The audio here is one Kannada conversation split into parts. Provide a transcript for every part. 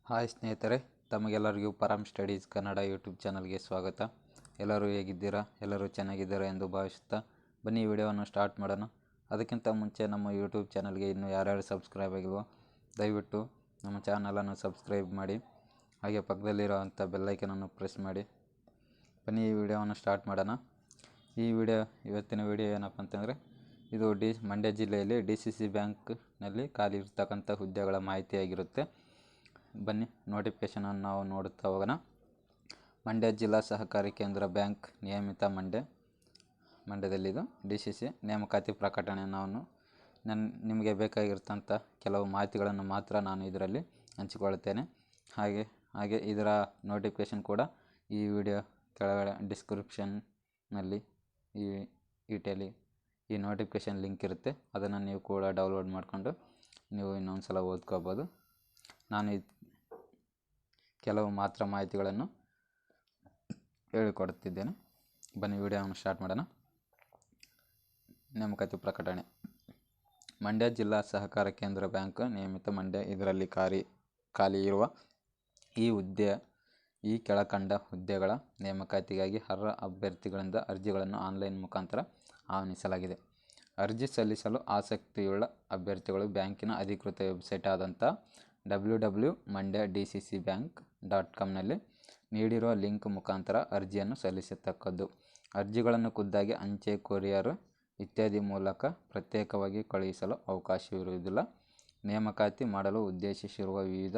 ಹಾಯ್ ಸ್ನೇಹಿತರೆ, ತಮಗೆಲ್ಲರಿಗೂ ಪರಂ ಸ್ಟಡೀಸ್ ಕನ್ನಡ ಯೂಟ್ಯೂಬ್ ಚಾನಲ್ಗೆ ಸ್ವಾಗತ. ಎಲ್ಲರೂ ಹೇಗಿದ್ದೀರಾ? ಎಲ್ಲರೂ ಚೆನ್ನಾಗಿದ್ದೀರಾ ಎಂದು ಭಾವಿಸುತ್ತಾ ಬನ್ನಿ ಈ ವಿಡಿಯೋವನ್ನು ಸ್ಟಾರ್ಟ್ ಮಾಡೋಣ. ಅದಕ್ಕಿಂತ ಮುಂಚೆ ನಮ್ಮ ಯೂಟ್ಯೂಬ್ ಚಾನಲ್ಗೆ ಇನ್ನೂ ಯಾರ್ಯಾರು ಸಬ್ಸ್ಕ್ರೈಬ್ ಆಗಿಲ್ವೋ ದಯವಿಟ್ಟು ನಮ್ಮ ಚಾನಲನ್ನು ಸಬ್ಸ್ಕ್ರೈಬ್ ಮಾಡಿ, ಹಾಗೆ ಪಕ್ಕದಲ್ಲಿರೋವಂಥ ಬೆಲ್ಲೈಕನನ್ನು ಪ್ರೆಸ್ ಮಾಡಿ. ಬನ್ನಿ ಈ ವಿಡಿಯೋವನ್ನು ಸ್ಟಾರ್ಟ್ ಮಾಡೋಣ. ಇವತ್ತಿನ ವಿಡಿಯೋ ಏನಪ್ಪ ಅಂತಂದರೆ, ಇದು ಮಂಡ್ಯ ಜಿಲ್ಲೆಯಲ್ಲಿ DCC ಬ್ಯಾಂಕ್ನಲ್ಲಿ ಖಾಲಿ ಇರ್ತಕ್ಕಂಥ ಹುದ್ದೆಗಳ ಮಾಹಿತಿಯಾಗಿರುತ್ತೆ. ಬನ್ನಿ ನೋಟಿಫಿಕೇಷನನ್ನು ನಾವು ನೋಡುತ್ತಾ ಹೋಗೋಣ. ಮಂಡ್ಯ ಜಿಲ್ಲಾ ಸಹಕಾರಿ ಕೇಂದ್ರ ಬ್ಯಾಂಕ್ ನಿಯಮಿತ ಮಂಡ್ಯದಲ್ಲಿದ್ದು DCC ನೇಮಕಾತಿ ಪ್ರಕಟಣೆ. ನಿಮಗೆ ಬೇಕಾಗಿರ್ತಂಥ ಕೆಲವು ಮಾಹಿತಿಗಳನ್ನು ಮಾತ್ರ ನಾನು ಇದರಲ್ಲಿ ಹಂಚಿಕೊಳ್ಳುತ್ತೇನೆ. ಹಾಗೆ ಇದರ ನೋಟಿಫಿಕೇಷನ್ ಕೂಡ ಈ ವಿಡಿಯೋ ಕೆಳಗಡೆ ಡಿಸ್ಕ್ರಿಪ್ಷನ್ನಲ್ಲಿ ಈ ನೋಟಿಫಿಕೇಷನ್ ಲಿಂಕ್ ಇರುತ್ತೆ. ಅದನ್ನು ನೀವು ಕೂಡ ಡೌನ್ಲೋಡ್ ಮಾಡಿಕೊಂಡು ನೀವು ಇನ್ನೊಂದು ಸಲ ಓದ್ಕೋಬೋದು. ನಾನು ಕೆಲವು ಮಾತ್ರ ಮಾಹಿತಿಗಳನ್ನು ಹೇಳಿಕೊಡುತ್ತಿದ್ದೇನೆ. ಬನ್ನಿ ವಿಡಿಯೋವನ್ನು ಸ್ಟಾರ್ಟ್ ಮಾಡೋಣ. ನೇಮಕಾತಿ ಪ್ರಕಟಣೆ. ಮಂಡ್ಯ ಜಿಲ್ಲಾ ಸಹಕಾರ ಕೇಂದ್ರ ಬ್ಯಾಂಕ್ ನಿಯಮಿತ ಮಂಡ್ಯ ಇದರಲ್ಲಿ ಖಾಲಿ ಇರುವ ಈ ಕೆಳಕಂಡ ಹುದ್ದೆಗಳ ನೇಮಕಾತಿಗಾಗಿ ಅರ್ಹ ಅಭ್ಯರ್ಥಿಗಳಿಂದ ಅರ್ಜಿಗಳನ್ನು ಆನ್ಲೈನ್ ಮುಖಾಂತರ ಆಹ್ವಾನಿಸಲಾಗಿದೆ. ಅರ್ಜಿ ಸಲ್ಲಿಸಲು ಆಸಕ್ತಿಯುಳ್ಳ ಅಭ್ಯರ್ಥಿಗಳು ಬ್ಯಾಂಕಿನ ಅಧಿಕೃತ ವೆಬ್ಸೈಟ್ ಆದಂಥ www.mandyadccbank.com ನೀಡಿರುವ ಲಿಂಕ್ ಮುಖಾಂತರ ಅರ್ಜಿಯನ್ನು ಸಲ್ಲಿಸತಕ್ಕದ್ದು. ಅರ್ಜಿಗಳನ್ನು ಖುದ್ದಾಗಿ ಅಂಚೆ, ಕೊರಿಯರ್ ಇತ್ಯಾದಿ ಮೂಲಕ ಪ್ರತ್ಯೇಕವಾಗಿ ಕಳುಹಿಸಲು ಅವಕಾಶವಿರುವುದಿಲ್ಲ. ನೇಮಕಾತಿ ಮಾಡಲು ಉದ್ದೇಶಿಸಿರುವ ವಿವಿಧ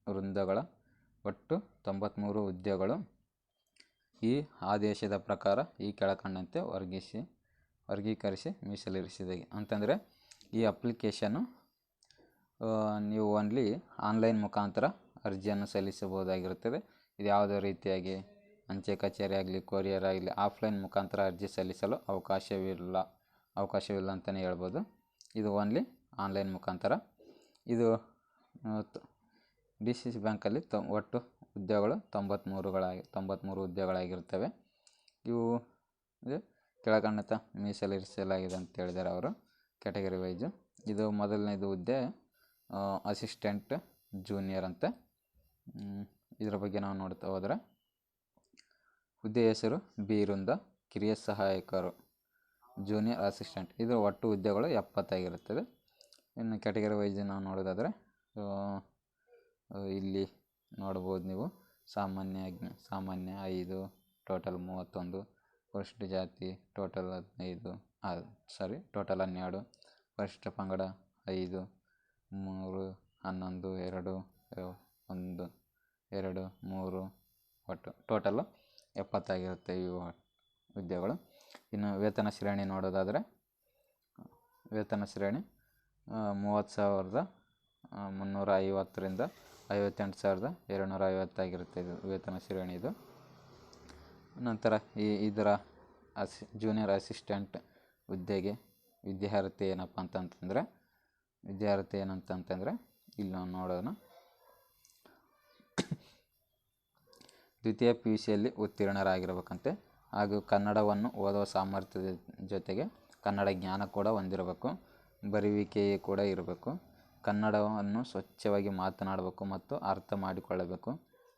ವೃಂದಗಳ ಒಟ್ಟು 93 ಹುದ್ದೆಗಳು ಈ ಆದೇಶದ ಪ್ರಕಾರ ಈ ಕೆಳಕಂಡಂತೆ ವರ್ಗೀಕರಿಸಿ ಮೀಸಲಿರಿಸಿದೆ. ಅಂತಂದರೆ ಈ ಅಪ್ಲಿಕೇಶನ್ನು ನೀವು ಓನ್ಲಿ ಆನ್ಲೈನ್ ಮುಖಾಂತರ ಅರ್ಜಿಯನ್ನು ಸಲ್ಲಿಸಬಹುದಾಗಿರುತ್ತದೆ. ಇದು ಯಾವುದೇ ರೀತಿಯಾಗಿ ಅಂಚೆ ಕಚೇರಿ ಆಗಲಿ, ಕೊರಿಯರ್ ಆಗಲಿ ಆಫ್ಲೈನ್ ಮುಖಾಂತರ ಅರ್ಜಿ ಸಲ್ಲಿಸಲು ಅವಕಾಶವಿಲ್ಲ ಅಂತಲೇ ಹೇಳ್ಬೋದು. ಇದು ಓನ್ಲಿ ಆನ್ಲೈನ್ ಮುಖಾಂತರ. ಇದು DCC ಬ್ಯಾಂಕಲ್ಲಿ ಒಟ್ಟು ಹುದ್ದೆಗಳು 93 ಹುದ್ದೆಗಳಾಗಿರ್ತವೆ. ಇವು ಕೆಳಕಂಡಂಥ ಮೀಸಲಿರಿಸಲಾಗಿದೆ ಅಂತ ಹೇಳಿದ್ದಾರೆ ಅವರು ಕ್ಯಾಟಗರಿ ವೈಸು. ಇದು ಮೊದಲನೇದು ಹುದ್ದೆ ಅಸಿಸ್ಟೆಂಟ್ ಜೂನಿಯರ್ ಅಂತ. ಇದರ ಬಗ್ಗೆ ನಾವು ನೋಡ್ತಾ ಹೋದರೆ ಹುದ್ದೆ ಹೆಸರು B ವೃಂದ ಕಿರಿಯ ಸಹಾಯಕರು ಜೂನಿಯರ್ ಅಸಿಸ್ಟೆಂಟ್. ಇದು ಒಟ್ಟು ಹುದ್ದೆಗಳು 70 ಆಗಿರುತ್ತದೆ. ಇನ್ನು ಕ್ಯಾಟಗರಿ ವೈಸ್ ನಾವು ನೋಡೋದಾದರೆ ಇಲ್ಲಿ ನೋಡ್ಬೋದು ನೀವು ಸಾಮಾನ್ಯ 5, ಟೋಟಲ್ 31, ಪರಿಶಿಷ್ಟ ಜಾತಿ ಟೋಟಲ್ 12, ಪರಿಶಿಷ್ಟ ಪಂಗಡ 5, 3, 11, 2, 1, 2, 3 ಒಟ್ಟು ಟೋಟಲ್ಲು 70 ಆಗಿರುತ್ತೆ ಇವು ಹುದ್ದೆಗಳು. ಇನ್ನು ವೇತನ ಶ್ರೇಣಿ ನೋಡೋದಾದರೆ ವೇತನ ಶ್ರೇಣಿ 30,350ರಿಂದ 58,250 ಆಗಿರುತ್ತೆ ಇದು ವೇತನ ಶ್ರೇಣಿ ಇದು. ನಂತರ ಇದರ ಜೂನಿಯರ್ ಅಸಿಸ್ಟೆಂಟ್ ಹುದ್ದೆಗೆ ವಿದ್ಯಾರ್ಹತೆ ಏನಂತಂತಂದರೆ ಇಲ್ಲಿ ನಾವು ನೋಡೋಣ. ದ್ವಿತೀಯ PUCಯಲ್ಲಿ ಉತ್ತೀರ್ಣರಾಗಿರಬೇಕಂತೆ. ಹಾಗೂ ಕನ್ನಡವನ್ನು ಓದುವ ಸಾಮರ್ಥ್ಯದ ಜೊತೆಗೆ ಕನ್ನಡ ಜ್ಞಾನ ಕೂಡ ಹೊಂದಿರಬೇಕು. ಬರೆಯುವಿಕೆ ಕೂಡ ಇರಬೇಕು. ಕನ್ನಡವನ್ನು ಸ್ವಚ್ಛವಾಗಿ ಮಾತನಾಡಬೇಕು ಮತ್ತು ಅರ್ಥ ಮಾಡಿಕೊಳ್ಳಬೇಕು.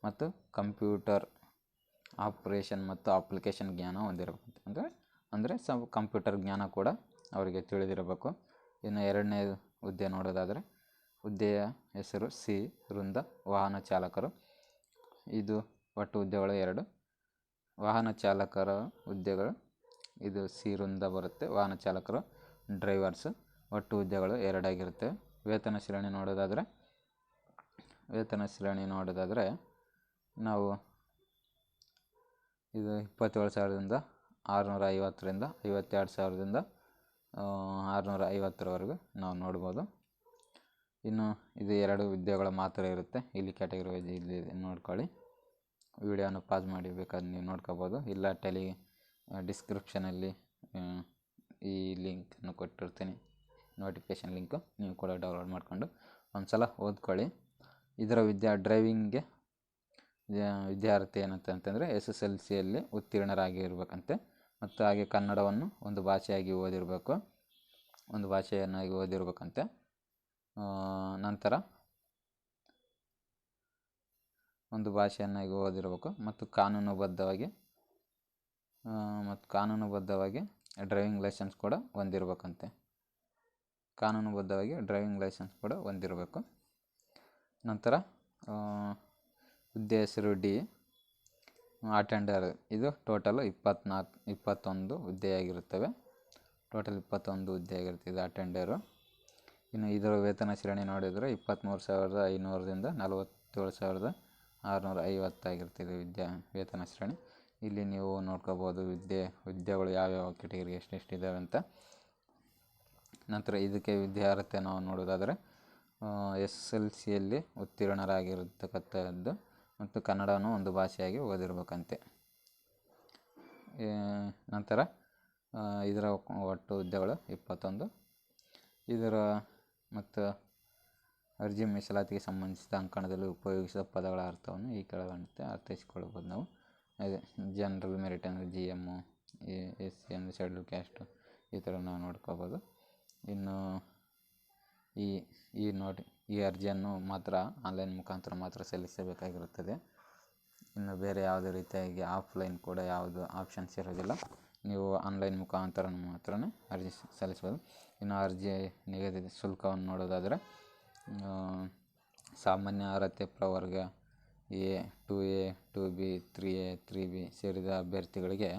ಮತ್ತು ಕಂಪ್ಯೂಟರ್ ಆಪರೇಷನ್ ಮತ್ತು ಅಪ್ಲಿಕೇಶನ್ ಜ್ಞಾನ ಹೊಂದಿರಬೇಕು. ಅಂದರೆ ಕಂಪ್ಯೂಟರ್ ಜ್ಞಾನ ಕೂಡ ಅವರಿಗೆ ತಿಳಿದಿರಬೇಕು. ಇನ್ನು ಎರಡನೇ ಹುದ್ದೆ ನೋಡೋದಾದರೆ ಹುದ್ದೆಯ ಹೆಸರು C ವೃಂದ ವಾಹನ ಚಾಲಕರು. ಇದು ಒಟ್ಟು ಹುದ್ದೆಗಳು 2 ವಾಹನ ಚಾಲಕರ ಹುದ್ದೆಗಳು. ಇದು C ವೃಂದ ಬರುತ್ತೆ. ವಾಹನ ಚಾಲಕರು ಡ್ರೈವರ್ಸ್ ಒಟ್ಟು ಹುದ್ದೆಗಳು 2 ಆಗಿರುತ್ತೆ. ವೇತನ ಶ್ರೇಣಿ ನೋಡೋದಾದರೆ ನಾವು ಇದು 27,650ರಿಂದ 52,650ರವರೆಗೂ ನಾವು ನೋಡ್ಬೋದು. ಇನ್ನು ಇದು 2 ಹುದ್ದೆಗಳು ಮಾತ್ರ ಇರುತ್ತೆ. ಇಲ್ಲಿ ಕ್ಯಾಟಗರಿ ವೈಸ್ ಇಲ್ಲಿ ನೋಡ್ಕೊಳ್ಳಿ. ವಿಡಿಯೋನ ಪಾಸ್ ಮಾಡಿ ಬೇಕಾದ್ರೆ ನೀವು ನೋಡ್ಕೋಬೋದು. ಇಲ್ಲ ಡಿಸ್ಕ್ರಿಪ್ಷನಲ್ಲಿ ಈ ಲಿಂಕನ್ನು ಕೊಟ್ಟಿರ್ತೀನಿ, ನೋಟಿಫಿಕೇಷನ್ ಲಿಂಕು. ನೀವು ಕೂಡ ಡೌನ್ಲೋಡ್ ಮಾಡಿಕೊಂಡು ಒಂದು ಸಲ ಓದ್ಕೊಳ್ಳಿ. ಇದರ ಡ್ರೈವಿಂಗ್ಗೆ ವಿದ್ಯಾರ್ಥಿ ಏನಂತಂದರೆ SSLCಯಲ್ಲಿ ಉತ್ತೀರ್ಣರಾಗಿರ್ಬೇಕಂತೆ. ಮತ್ತು ಹಾಗೆ ಕನ್ನಡವನ್ನು ಒಂದು ಭಾಷೆಯನ್ನಾಗಿ ಓದಿರ್ಬೇಕಂತೆ. ನಂತರ ಒಂದು ಭಾಷೆಯನ್ನಾಗಿ ಓದಿರಬೇಕು ಮತ್ತು ಕಾನೂನುಬದ್ಧವಾಗಿ ಡ್ರೈವಿಂಗ್ ಲೈಸೆನ್ಸ್ ಕೂಡ ಹೊಂದಿರಬೇಕಂತೆ. ಹೊಂದಿರಬೇಕು. ನಂತರ ಹುದ್ದೆ ಹೆಸರು ಡಿ ಅಟೆಂಡರ್. ಇದು ಟೋಟಲ್ 21 ಹುದ್ದೆಯಾಗಿರುತ್ತವೆ. ಇದು ಅಟೆಂಡರು. ಇನ್ನು ಇದರ ವೇತನ ಶ್ರೇಣಿ ನೋಡಿದರೆ 23,500ದಿಂದ 47,650 ಆಗಿರ್ತದೆ ವೇತನ ಶ್ರೇಣಿ. ಇಲ್ಲಿ ನೀವು ನೋಡ್ಕೋಬೋದು ಹುದ್ದೆಗಳು ಯಾವ್ಯಾವ ಕೆಟಗರಿ ಎಷ್ಟೆಷ್ಟಿದ್ದಾವೆ ಅಂತ. ನಂತರ ಇದಕ್ಕೆ ವಿದ್ಯಾರ್ಹತೆ ನಾವು ನೋಡೋದಾದರೆ SSLCಯಲ್ಲಿ ಉತ್ತೀರ್ಣರಾಗಿರತಕ್ಕಂಥದ್ದು ಮತ್ತು ಕನ್ನಡನೂ ಒಂದು ಭಾಷೆಯಾಗಿ ಓದಿರ್ಬೇಕಂತೆ. ನಂತರ ಇದರ ಒಟ್ಟು ಹುದ್ದೆಗಳು 21. ಇದರ ಮತ್ತು ಅರ್ಜಿ ಮೀಸಲಾತಿಗೆ ಸಂಬಂಧಿಸಿದ ಅಂಕಣದಲ್ಲಿ ಉಪಯೋಗಿಸಿದ ಪದಗಳ ಅರ್ಥವನ್ನು ಈ ಕೆಳಗಂತೆ ಅರ್ಥೈಸಿಕೊಳ್ಳಬಹುದು ನಾವು. ಅದೇ ಜನರಲ್ ಮೆರಿಟ್ ಅಂದರೆ GM, SC ಅಂದರೆ ಶೆಡ್ಯೂಲ್ ಕ್ಯಾಸ್ಟು, ಈ ಥರ ನಾವು ನೋಡ್ಕೋಬೋದು. ಇನ್ನು ಈ ಅರ್ಜಿಯನ್ನು ಮಾತ್ರ ಆನ್ಲೈನ್ ಮುಖಾಂತರ ಮಾತ್ರ ಸಲ್ಲಿಸಬೇಕಾಗಿರುತ್ತದೆ. ಇನ್ನು ಬೇರೆ ಯಾವುದೇ ರೀತಿಯಾಗಿ ಆಫ್ಲೈನ್ ಕೂಡ ಯಾವುದು ಆಪ್ಷನ್ಸ್ ಇರೋದಿಲ್ಲ. ನೀವು ಆನ್ಲೈನ್ ಮುಖಾಂತರ ಮಾತ್ರ ಅರ್ಜಿ ಸಲ್ಲಿಸ್ಬೋದು. ಇನ್ನು ಅರ್ಜಿ ನಿಗದಿತ ಶುಲ್ಕವನ್ನು ನೋಡೋದಾದರೆ ಸಾಮಾನ್ಯ ಅರ್ಹತೆ ಪ್ರವರ್ಗ A, 2A, 2B, 3A, 3B ಸೇರಿದ ಅಭ್ಯರ್ಥಿಗಳಿಗೆ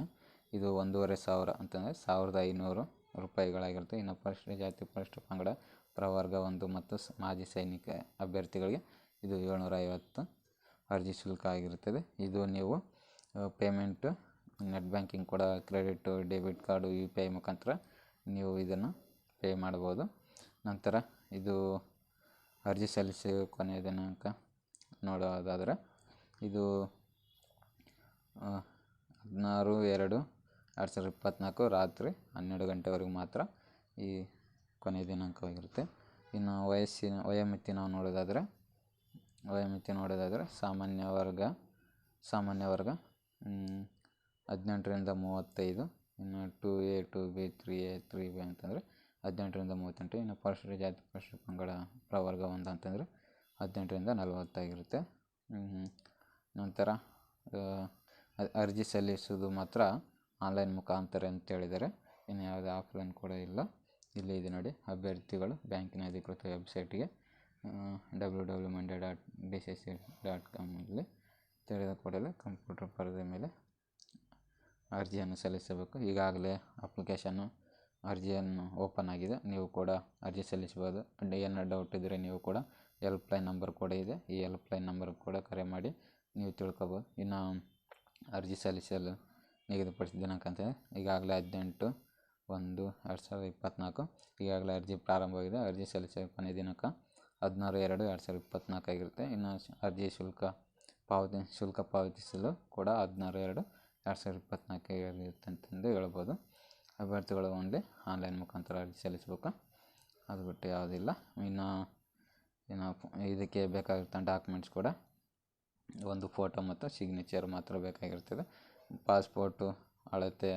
ಇದು 1,500 ಅಂತಂದರೆ 1,500 ರೂಪಾಯಿಗಳಾಗಿರುತ್ತೆ. ಇನ್ನು ಪರಿಶಿಷ್ಟ ಜಾತಿ ಪರಿಶಿಷ್ಟ ಪಂಗಡ ಪ್ರವರ್ಗ 1 ಮತ್ತು ಮಾಜಿ ಸೈನಿಕ ಅಭ್ಯರ್ಥಿಗಳಿಗೆ ಇದು 750 ಅರ್ಜಿ ಶುಲ್ಕ ಆಗಿರುತ್ತದೆ. ಇದು ನೀವು ಪೇಮೆಂಟು ನೆಟ್ ಬ್ಯಾಂಕಿಂಗ್ ಕೂಡ ಕ್ರೆಡಿಟ್, ಡೆಬಿಟ್ ಕಾರ್ಡು, UPI ಮುಖಾಂತರ ನೀವು ಇದನ್ನು ಪೇ ಮಾಡ್ಬೋದು. ನಂತರ ಇದು ಅರ್ಜಿ ಸಲ್ಲಿಸಿ ಕೊನೆಯ ದಿನಾಂಕ ನೋಡೋದಾದರೆ ಇದು 16/2/2024 ರಾತ್ರಿ 12 ಗಂಟೆವರೆಗೂ ಮಾತ್ರ ಈ ಕೊನೆಯ ದಿನಾಂಕವಾಗಿರುತ್ತೆ. ಇನ್ನು ವಯೋಮಿತಿ ನಾವು ನೋಡೋದಾದರೆ ಸಾಮಾನ್ಯ ವರ್ಗ 18ರಿಂದ 35. ಇನ್ನು 2A, 2B, 3A, 3B ಅಂತಂದರೆ 18ರಿಂದ 38. ಇನ್ನು ಪರಿಶಿಷ್ಟ ಜಾತಿ ಪರಿಶಿಷ್ಟ ಪಂಗಡ ಪ್ರವರ್ಗ 1 ಅಂತಂದರೆ 18ರಿಂದ 40 ಆಗಿರುತ್ತೆ. ನಂತರ ಅರ್ಜಿ ಸಲ್ಲಿಸೋದು ಮಾತ್ರ ಆನ್ಲೈನ್ ಮುಖಾಂತರ ಅಂತ ಹೇಳಿದ್ದಾರೆ. ಇನ್ನು ಯಾವುದೇ ಆಫ್ಲೈನ್ ಕೂಡ ಇಲ್ಲ. ಇಲ್ಲಿ ಇದೆ ನೋಡಿ, ಅಭ್ಯರ್ಥಿಗಳು ಬ್ಯಾಂಕಿನ ಅಧಿಕೃತ ವೆಬ್ಸೈಟ್ಗೆ www.mandya.dcc.com ಇಲ್ಲಿ ತೆರೆದ ಕೂಡಲೇ ಕಂಪ್ಯೂಟರ್ ಪರದೆ ಮೇಲೆ ಅರ್ಜಿಯನ್ನು ಸಲ್ಲಿಸಬೇಕು. ಈಗಾಗಲೇ ಅರ್ಜಿಯನ್ನು ಓಪನ್ ಆಗಿದೆ. ನೀವು ಕೂಡ ಅರ್ಜಿ ಸಲ್ಲಿಸಬಹುದು. ಏನಾರ ಡೌಟ್ ಇದ್ದರೆ ನೀವು ಕೂಡ ಹೆಲ್ಪ್ಲೈನ್ ನಂಬರ್ ಕೂಡ ಇದೆ. ಈ ಹೆಲ್ಪ್ಲೈನ್ ನಂಬರ್ ಕೂಡ ಕರೆ ಮಾಡಿ ನೀವು ತಿಳ್ಕೊಬೋದು. ಇನ್ನು ಅರ್ಜಿ ಸಲ್ಲಿಸಲು ನಿಗದಿಪಡಿಸಿದ ದಿನಾಂಕ ಅಂತಂದರೆ ಈಗಾಗಲೇ 18/1/2024 ಈಗಾಗಲೇ ಅರ್ಜಿ ಪ್ರಾರಂಭವಾಗಿದೆ. ಅರ್ಜಿ ಸಲ್ಲಿಸಲು ಕೊನೆಯ ದಿನಾಂಕ 16/2/2024 ಆಗಿರುತ್ತೆ. ಇನ್ನು ಅರ್ಜಿ ಶುಲ್ಕ ಪಾವತಿಸಲು ಕೂಡ 16/2/2024 ಇರುತ್ತೆ ಅಂತಂದು ಹೇಳ್ಬೋದು. ಅಭ್ಯರ್ಥಿಗಳು ಓನ್ಲಿ ಆನ್ಲೈನ್ ಮುಖಾಂತರ ಅರ್ಜಿ ಸಲ್ಲಿಸಬೇಕು, ಅದು ಬಿಟ್ಟು ಯಾವುದಿಲ್ಲ. ಇನ್ನು ಇದಕ್ಕೆ ಬೇಕಾಗಿರ್ತಂಥ ಡಾಕ್ಯುಮೆಂಟ್ಸ್ ಕೂಡ ಒಂದು ಫೋಟೋ ಮತ್ತು ಸಿಗ್ನೇಚರ್ ಮಾತ್ರ ಬೇಕಾಗಿರ್ತದೆ. ಪಾಸ್ಪೋರ್ಟು ಅಳತೆ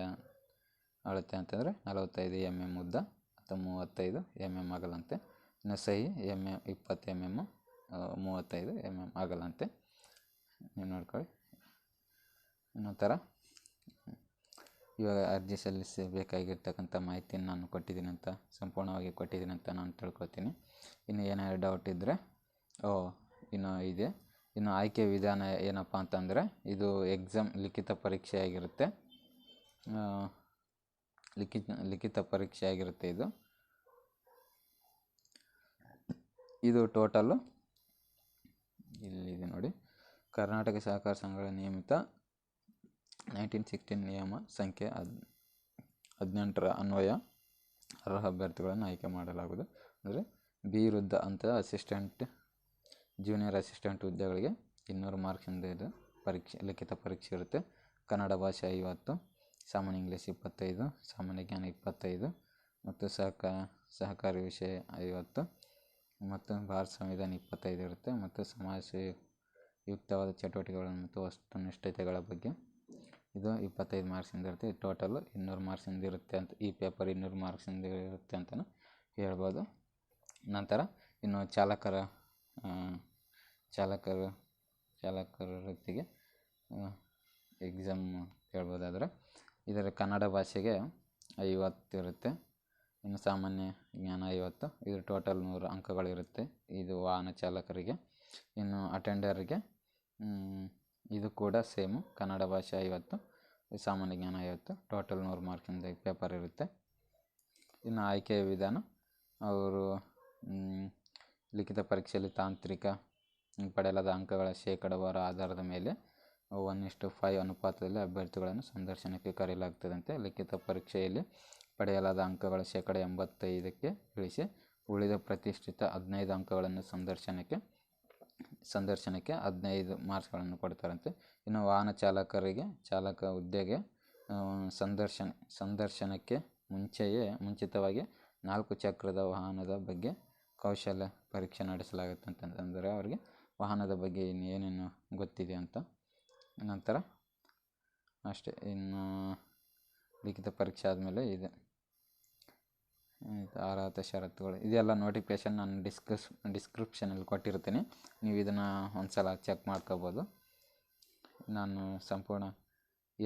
ಅಂತಂದರೆ 45 mm ಉದ್ದ ಅಥವಾ 35 mm ಅಗಲಂತೆ. ಇನ್ನು ಸಹಿ 20 mm 35 mm ಅಗಲಂತೆ ನೀವು ನೋಡ್ಕೊಳ್ಳಿ. ನಂತರ ಇವಾಗ ಅರ್ಜಿ ಸಲ್ಲಿಸಬೇಕಾಗಿರ್ತಕ್ಕಂಥ ಮಾಹಿತಿಯನ್ನು ನಾನು ಸಂಪೂರ್ಣವಾಗಿ ಕೊಟ್ಟಿದ್ದೀನಿ ಅಂತ ನಾನು ತಿಳ್ಕೊತೀನಿ. ಇನ್ನು ಏನಾದರೂ ಡೌಟ್ ಇದ್ದರೆ ಇನ್ನು ಆಯ್ಕೆ ವಿಧಾನ ಏನಪ್ಪ ಅಂತಂದರೆ ಇದು ಲಿಖಿತ ಪರೀಕ್ಷೆ ಆಗಿರುತ್ತೆ. ಇದು ಟೋಟಲ್ಲು ಇಲ್ಲಿದೆ ನೋಡಿ. ಕರ್ನಾಟಕ ಸಹಕಾರ ಸಂಘಗಳ ನಿಯಮಿತ 1916 ನಿಯಮ ಸಂಖ್ಯೆ 18ರ ಅನ್ವಯ ಅರ್ಹ ಅಭ್ಯರ್ಥಿಗಳನ್ನು ಆಯ್ಕೆ ಮಾಡಲಾಗುವುದು. ಅಂದರೆ ಬಿ ವೃದ್ಧ ಹಂತದ ಜೂನಿಯರ್ ಅಸಿಸ್ಟೆಂಟ್ ಹುದ್ದೆಗಳಿಗೆ 200 ಮಾರ್ಕ್ಸಿಂದ ಲಿಖಿತ ಪರೀಕ್ಷೆ ಇರುತ್ತೆ. ಕನ್ನಡ ಭಾಷೆ 50, ಸಾಮಾನ್ಯ ಇಂಗ್ಲೀಷ್ 25, ಸಾಮಾನ್ಯ ಜ್ಞಾನ 25 ಮತ್ತು ಸಹಕಾರಿ ವಿಷಯ 50 ಮತ್ತು ಭಾರತ ಸಂವಿಧಾನ 25 ಇರುತ್ತೆ. ಮತ್ತು ಸಮಾಜಯುಕ್ತವಾದ ಚಟುವಟಿಕೆಗಳು ಮತ್ತು ವಸ್ತುನಿಷ್ಠತೆಗಳ ಬಗ್ಗೆ ಇದು 25 ಮಾರ್ಕ್ಸಿಂದ ಇರುತ್ತೆ. ಟೋಟಲ್ 200 ಮಾರ್ಕ್ಸಿಂದ ಇರುತ್ತೆ ಅಂತ, ಈ ಪೇಪರ್ 200 ಮಾರ್ಕ್ಸಿಂದ ಇರುತ್ತೆ ಅಂತಲೂ ಹೇಳ್ಬೋದು. ನಂತರ ಇನ್ನು ಚಾಲಕರು ಚಾಲಕರ ವೃತ್ತಿಗೆ ಎಕ್ಸಾಮ್ ಹೇಳ್ಬೋದಾದರೆ ಇದರ ಕನ್ನಡ ಭಾಷೆಗೆ 50 ಇರುತ್ತೆ. ಇನ್ನು ಸಾಮಾನ್ಯ ಜ್ಞಾನ 50, ಇದು ಟೋಟಲ್ 100 ಅಂಕಗಳಿರುತ್ತೆ ಇದು ವಾಹನ ಚಾಲಕರಿಗೆ. ಇನ್ನು ಅಟೆಂಡರ್ಗೆ ಇದು ಕೂಡ ಸೇಮು, ಕನ್ನಡ ಭಾಷೆ 50, ಸಾಮಾನ್ಯ ಜ್ಞಾನ 50, ಟೋಟಲ್ 100 ಮಾರ್ಕಿಂದ ಪೇಪರ್ ಇರುತ್ತೆ. ಇನ್ನು ಆಯ್ಕೆಯ ವಿಧಾನ, ಅವರು ಲಿಖಿತ ಪರೀಕ್ಷೆಯಲ್ಲಿ ತಾಂತ್ರಿಕ ಪಡೆಯಲಾದ ಅಂಕಗಳ ಶೇಕಡಾವಾರು ಆಧಾರದ ಮೇಲೆ 1:5 ಅನುಪಾತದಲ್ಲಿ ಅಭ್ಯರ್ಥಿಗಳನ್ನು ಸಂದರ್ಶನಕ್ಕೆ ಕರೆಯಲಾಗ್ತದಂತೆ. ಲಿಖಿತ ಪರೀಕ್ಷೆಯಲ್ಲಿ ಪಡೆಯಲಾದ ಅಂಕಗಳ ಶೇಕಡ 85ಕ್ಕೆ ಇಳಿಸಿ ಉಳಿದ ಪ್ರತಿಷ್ಠಿತ 15 ಅಂಕಗಳನ್ನು ಸಂದರ್ಶನಕ್ಕೆ 15 ಮಾರ್ಕ್ಸ್ಗಳನ್ನು ಕೊಡ್ತಾರಂತೆ. ಇನ್ನು ವಾಹನ ಚಾಲಕರಿಗೆ ಚಾಲಕ ಹುದ್ದೆಗೆ ಸಂದರ್ಶನಕ್ಕೆ ಮುಂಚಿತವಾಗಿ 4 ಚಕ್ರದ ವಾಹನದ ಬಗ್ಗೆ ಕೌಶಲ್ಯ ಪರೀಕ್ಷೆ ನಡೆಸಲಾಗುತ್ತೆ ಅಂತಂದರೆ ಅವರಿಗೆ ವಾಹನದ ಬಗ್ಗೆ ಏನೇನು ಗೊತ್ತಿದೆ ಅಂತ. ನಂತರ ಅಷ್ಟೇ, ಇನ್ನು ಲಿಖಿತ ಪರೀಕ್ಷೆ ಆದಮೇಲೆ ಇದೆ ಅರ್ಹತೆ ಷರತ್ತುಗಳು, ಇದೆಲ್ಲ ನೋಟಿಫಿಕೇಷನ್ ನಾನು ಡಿಸ್ಕ್ರಿಪ್ಷನಲ್ಲಿ ಕೊಟ್ಟಿರ್ತೀನಿ, ನೀವು ಇದನ್ನು ಒಂದು ಸಲ ಚೆಕ್ ಮಾಡ್ಕೋಬೋದು. ನಾನು ಸಂಪೂರ್ಣ ಈ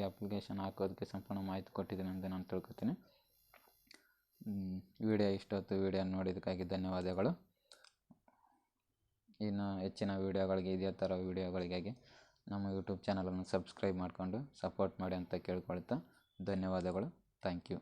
ಅಪ್ಲಿಕೇಶನ್ ಹಾಕೋದಕ್ಕೆ ಸಂಪೂರ್ಣ ಮಾಹಿತಿ ಕೊಟ್ಟಿದ್ದೀನಿ ಅಂತ ನಾನು ತಿಳ್ಕೊತೀನಿ. ಇಷ್ಟೊತ್ತು ವಿಡಿಯೋ ನೋಡಿದ್ದಕ್ಕಾಗಿ ಧನ್ಯವಾದಗಳು. ಇನ್ನು ಹೆಚ್ಚಿನ ವೀಡಿಯೋಗಳಿಗೆ ಇದೇ ಥರ ವೀಡಿಯೋಗಳಿಗಾಗಿ ನಮ್ಮ ಯೂಟ್ಯೂಬ್ ಚಾನಲನ್ನು ಸಬ್ಸ್ಕ್ರೈಬ್ ಮಾಡಿಕೊಂಡು ಸಪೋರ್ಟ್ ಮಾಡಿ ಅಂತ ಕೇಳ್ಕೊಳ್ತಾ ಧನ್ಯವಾದಗಳು. Thank you.